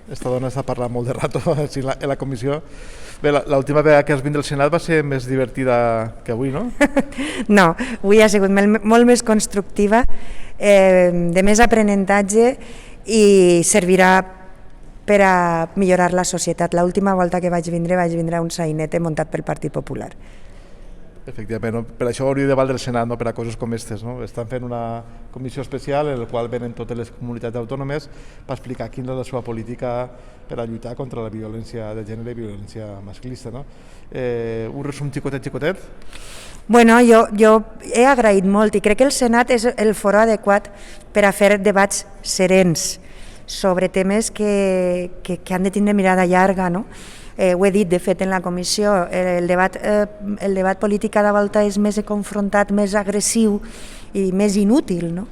Esta dona està parlant molt de rato en la comissió. Bé, l'última vegada que has vindre al Senat va ser més divertida que avui, no? No, avui ha sigut molt més constructiva, de més aprenentatge i servirà per a millorar la societat. L'última volta que vaig vindre a un sainete muntat pel Partit Popular. Efectivament, no? Per això hauria de valdre el Senat, no? Per a coses com aquestes. No? Estan fent una comissió especial en la qual venen totes les comunitats autònomes per explicar quina és la seva política per a lluitar contra la violència de gènere i violència masclista. No? Un resum xicotet? Bueno, jo he agraït molt i crec que el Senat és el foro adequat per a fer debats serens sobre temes que han de tindre mirada llarga, no? Ho he dit, de fet, en la comissió, el debat polític cada volta és més confrontat, més agressiu i més inútil, no?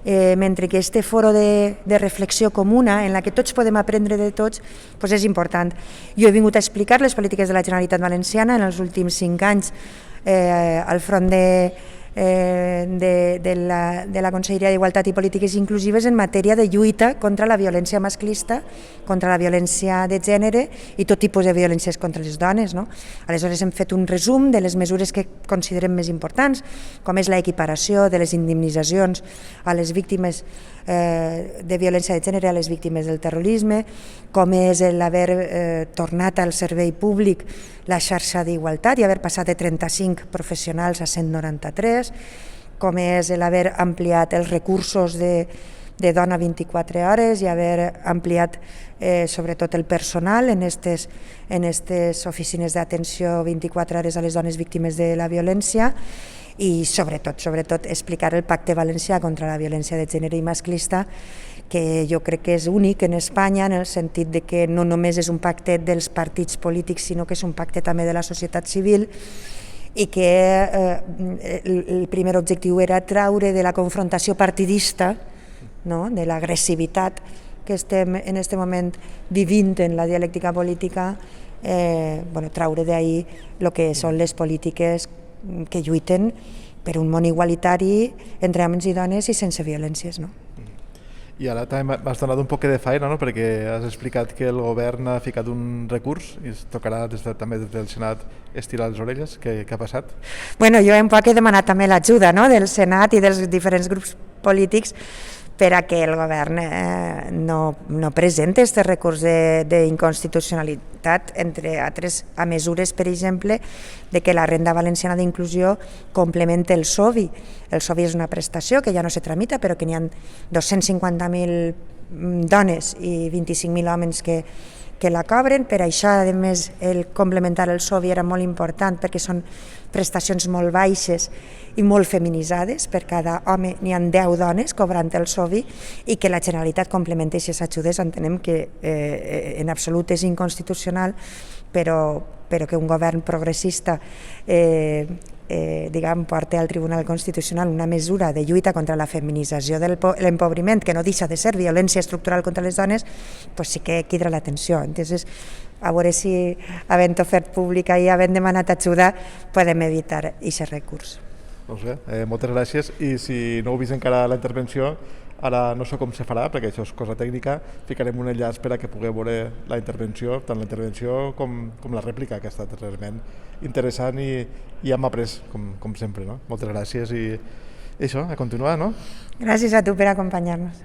Mentre que este foro de reflexió comuna, en la que tots podem aprendre de tots, doncs és important. Jo he vingut a explicar les polítiques de la Generalitat Valenciana en els últims 5 anys al front de la Conselleria d'Igualtat i Polítiques Inclusives en matèria de lluita contra la violència masclista, contra la violència de gènere i tot tipus de violències contra les dones. No? Aleshores hem fet un resum de les mesures que considerem més importants, com és l'equiparació de les indemnitzacions a les víctimes de violència de gènere, a les víctimes del terrorisme, com és l'haver tornat al servei públic la xarxa d'igualtat i haver passat de 35 professionals a 193, com és l'haver ampliat els recursos de dona 24 hores i haver ampliat sobretot el personal en aquestes oficines d'atenció 24 hores a les dones víctimes de la violència i sobretot explicar el Pacte Valencià contra la violència de gènere i masclista, que jo crec que és únic en Espanya en el sentit de que no només és un pacte dels partits polítics, sinó que és un pacte també de la societat civil i que el primer objectiu era traure de la confrontació partidista, no? De l'agressivitat que estem en aquest moment vivint en la dialèctica política, traure d'ahí el que són les polítiques que lluiten per un món igualitari entre homes i dones i sense violències. No? I ara també m'has donat un poc de feina, no? Perquè has explicat que el govern ha ficat un recurs i es tocarà també des del Senat estirar les orelles. Què ha passat? Bueno, jo un poc he demanat també l'ajuda, no? Del Senat i dels diferents grups polítics per a que el govern no presenti aquest recurs d'inconstitucionalitat, entre altres a mesures, per exemple, de que la renda valenciana d'inclusió complementa el SOVI. El SOVI és una prestació que ja no se tramita, però que n'hi ha 250.000 dones i 25.000 homes que la cobren. Per això, a més, el complementar el SOVI era molt important perquè són prestacions molt baixes i molt feminitzades. Per cada home n'hi ha 10 dones cobrant el SOVI i que la Generalitat complementi aquestes ajudes. Entenem que en absolut és inconstitucional, però que un govern progressista porta al Tribunal Constitucional una mesura de lluita contra la feminització de l'empobriment, que no deixa de ser violència estructural contra les dones, doncs sí que crida l'atenció. Entonces, a veure si, havent ofert pública i havent demanat ajuda, podem evitar aquest recurs. Doncs bé, moltes gràcies, i si no heu vist encara la intervenció, ara no sé com se farà, perquè això és cosa tècnica, ficarem un enllaç per a que pugueu veure la intervenció, tant la intervenció com la rèplica, que ha estat realment interessant i hem après, com sempre. No? Moltes gràcies i això, a continuar, no? Gràcies a tu per acompanyar-nos.